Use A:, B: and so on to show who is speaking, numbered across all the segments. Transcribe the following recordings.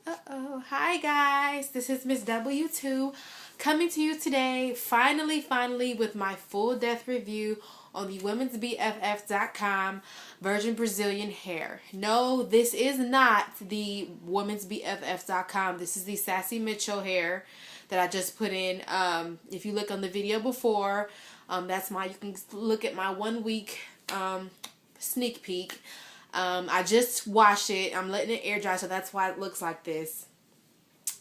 A: Uh-oh. Hi guys, this is Miss W2 coming to you today, finally with my full depth review on the womensbff.com Virgin Brazilian hair. No, this is not the womensbff.com. This is the Sassy Mitchell hair that I just put in. If you look on the video before, you can look at my 1 week sneak peek. I just washed it. I'm letting it air dry, so that's why it looks like this.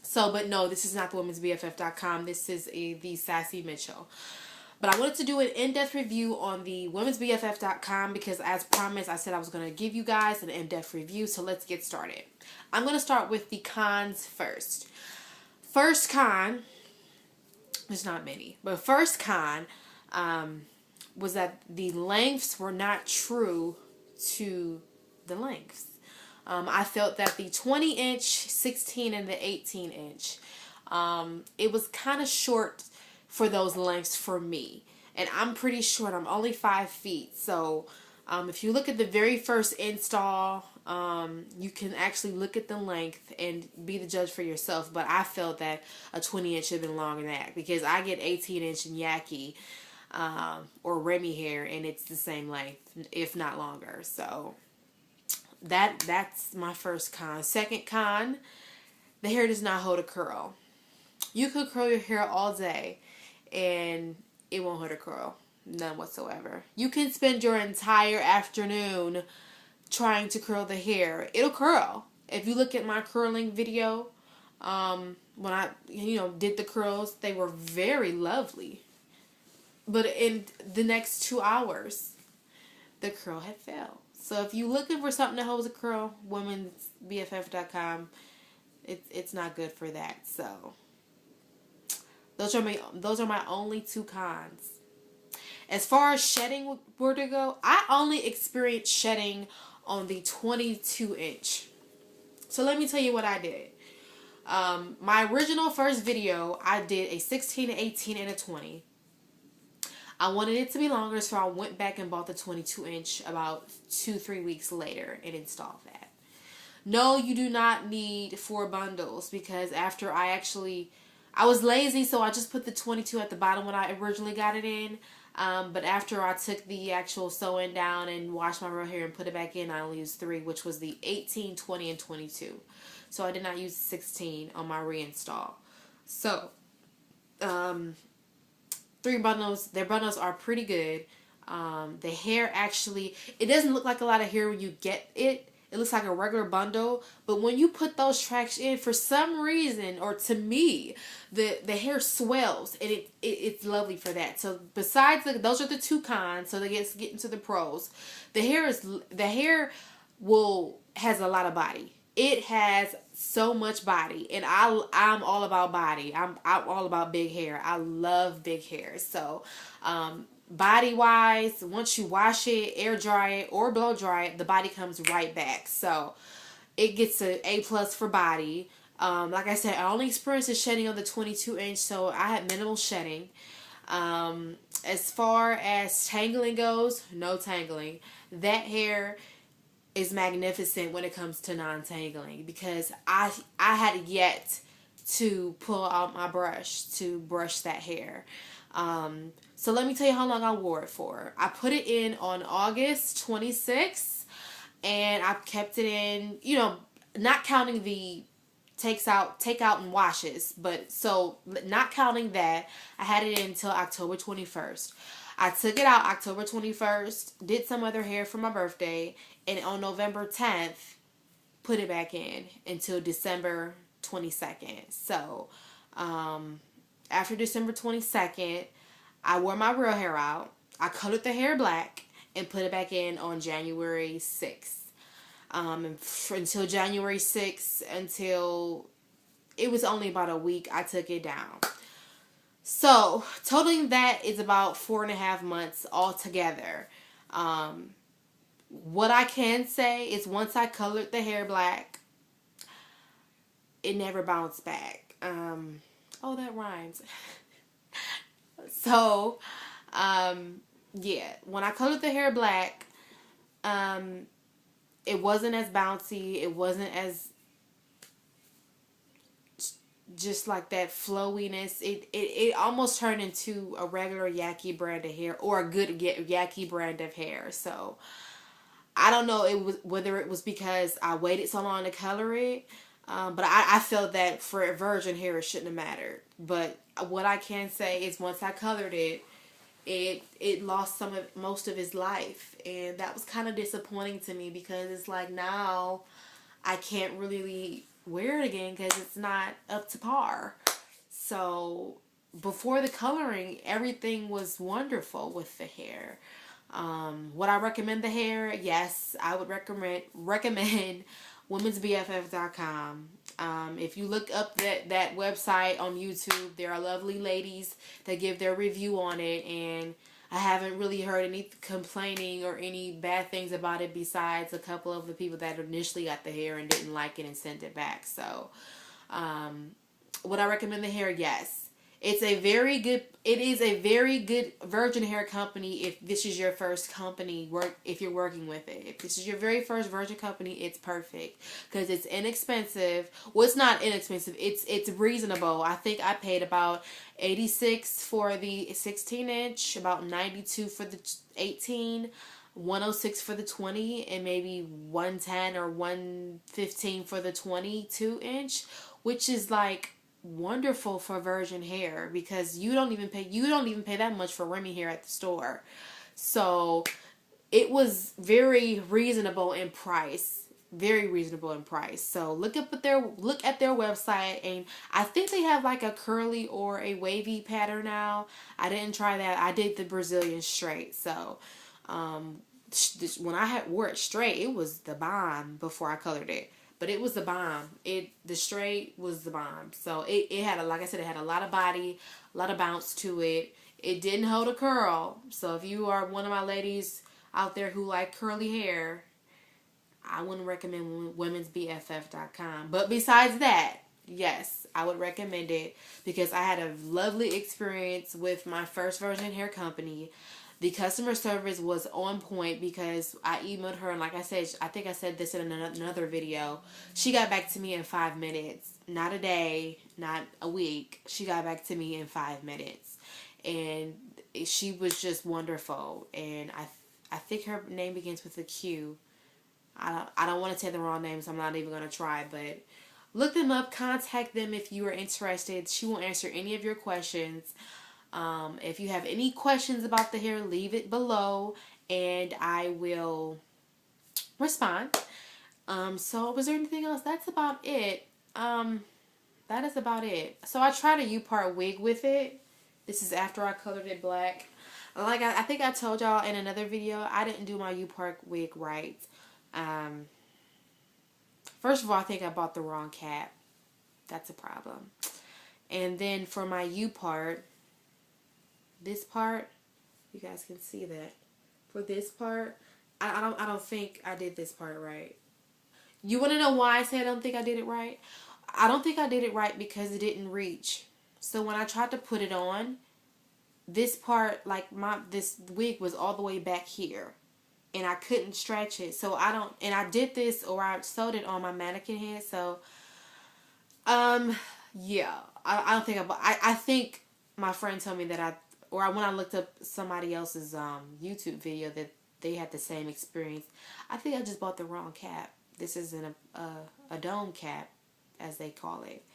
A: So, but no, this is not the womensbff.com. This is the Sassy Mitchell. But I wanted to do an in-depth review on the womensbff.com because, as promised, I said I was going to give you guys an in-depth review. So let's get started. I'm going to start with the cons first. First con, there's not many, but first con was that the lengths were not true to the lengths. I felt that the 20-inch, 16, and the 18-inch, it was kind of short for those lengths for me. And I'm pretty short. I'm only 5 feet. So if you look at the very first install, you can actually look at the length and be the judge for yourself. But I felt that a 20-inch should have been longer than that because I get 18-inch and Yaki or Remy hair, and it's the same length, if not longer. So that's my first con. Second con, the hair does not hold a curl. You could curl your hair all day and it won't hold a curl. None whatsoever. You can spend your entire afternoon trying to curl the hair. It'll curl. If you look at my curling video, when I did the curls, they were very lovely. But in the next 2 hours, the curl had failed. So if you're looking for something that holds a curl, womensbff.com, it's not good for that. So those are my only two cons. As far as shedding were to go, I only experienced shedding on the 22-inch. So let me tell you what I did. My original first video, I did a 16, 18, and a 20. I wanted it to be longer, so I went back and bought the 22-inch about 2-3 weeks later and installed that. No, you do not need 4 bundles because after I was lazy, so I just put the 22 at the bottom when I originally got it in. But after I took the actual sew-in down and washed my real hair and put it back in, I only used 3, which was the 18, 20, and 22. So I did not use 16 on my reinstall. So, 3 bundles. Their bundles are pretty good. The hair actually, it doesn't look like a lot of hair when you get it. It looks like a regular bundle. But when you put those tracks in, for some reason, or to me, the hair swells. And it's lovely for that. So besides, those are the 2 cons. So they get into the pros. The hair has a lot of body. It has so much body, and I'm all about body. I'm all about big hair. I love big hair. So, body wise, once you wash it, air dry it, or blow dry it, the body comes right back. So, it gets an A+ for body. Like I said, I only experienced the shedding on the 22-inch, so I had minimal shedding. As far as tangling goes, no tangling. That hair is magnificent when it comes to non-tangling because I had yet to pull out my brush to brush that hair. So let me tell you how long I wore it for. I put it in on August 26th and I kept it in, not counting the takeout and washes, but so not counting that, I had it in until October 21st. I took it out October 21st, did some other hair for my birthday, and on November 10th, put it back in until December 22nd. So, after December 22nd, I wore my real hair out. I colored the hair black and put it back in on January 6th. Until January 6th, until it was only about a week, I took it down. So, totaling that is about 4.5 months altogether. What I can say is once I colored the hair black, it never bounced back. Oh, that rhymes. So, yeah, when I colored the hair black, it wasn't as bouncy. It wasn't as just like that flowiness. It almost turned into a regular Yaki brand of hair, or a good Yaki brand of hair. So I don't know whether it was because I waited so long to color it, but I felt that for virgin hair it shouldn't have mattered. But what I can say is once I colored it, it lost most of its life, and that was kind of disappointing to me, because it's like now I can't really wear it again because it's not up to par. So before the coloring, everything was wonderful with the hair. Would I recommend the hair? Yes, I would recommend womensbff.com. If you look up that website on YouTube, there are lovely ladies that give their review on it, and I haven't really heard any complaining or any bad things about it besides a couple of the people that initially got the hair and didn't like it and sent it back. So, would I recommend the hair? Yes. It is a very good virgin hair company if this is your first company if you're working with it. If this is your very first virgin company, it's perfect because it's inexpensive. Well, it's not inexpensive. It's reasonable. I think I paid about $86 for the 16-inch, about $92 for the 18, $106 for the 20, and maybe $110 or $115 for the 22-inch, which is like wonderful for virgin hair because you don't even pay that much for Remy hair at the store. So it was very reasonable in price. Very reasonable in price. So look at their website, and I think they have like a curly or a wavy pattern now. I didn't try that. I did the Brazilian straight. So when I wore it straight, it was the bomb before I colored it. But it was the bomb. The straight was the bomb. So it had like I said, it had a lot of body, a lot of bounce to it. It didn't hold a curl. So if you are one of my ladies out there who like curly hair, I wouldn't recommend womensbff.com. But besides that, yes, I would recommend it because I had a lovely experience with my first virgin hair company. The customer service was on point because I emailed her, and like I said, I think I said this in another video. She got back to me in 5 minutes. Not a day, not a week. She got back to me in 5 minutes. And she was just wonderful. And I think her name begins with a Q. I don't want to say the wrong name, so I'm not even going to try. But look them up. Contact them if you are interested. She will answer any of your questions. If you have any questions about the hair, leave it below and I will respond. So was there anything else? That's about it. That is about it. So I tried a U-part wig with it. This is after I colored it black. Like I think I told y'all in another video, I didn't do my U-part wig right. First of all, I think I bought the wrong cap. That's a problem. And then for my U-part, this part, you guys can see that. For this part, I don't think I did this part right. You want to know why I say I don't think I did it right? I don't think I did it right because it didn't reach. So when I tried to put it on, this part, like this wig was all the way back here. And I couldn't stretch it. So I did this, or I sewed it on my mannequin head. So, yeah. I don't think I think my friend told me that when I looked up somebody else's YouTube video that they had the same experience. I think I just bought the wrong cap. This isn't a dome cap, as they call it.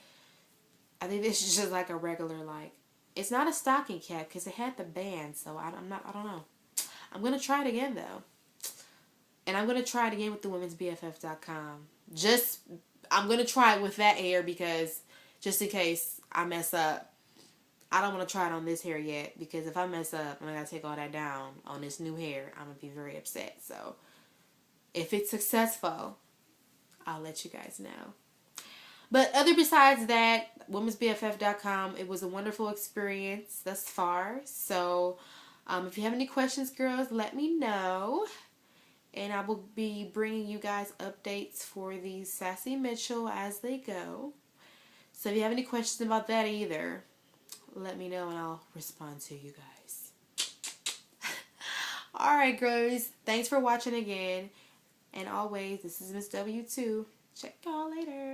A: I think this is just like a regular, like, it's not a stocking cap because it had the band. So I don't know. I'm gonna try it again though, and I'm gonna try it again with the womensbff.com. I'm gonna try it with that hair because just in case I mess up. I don't want to try it on this hair yet because if I mess up and I gotta take all that down on this new hair, I'm gonna be very upset. So if it's successful, I'll let you guys know. But besides that, womensbff.com, it was a wonderful experience thus far. So if you have any questions, girls, let me know. And I will be bringing you guys updates for the Sassy Mitchell as they go. So if you have any questions about that either, let me know and I'll respond to you guys. Alright, girls. Thanks for watching again. And always, this is Miss W2. Check y'all later.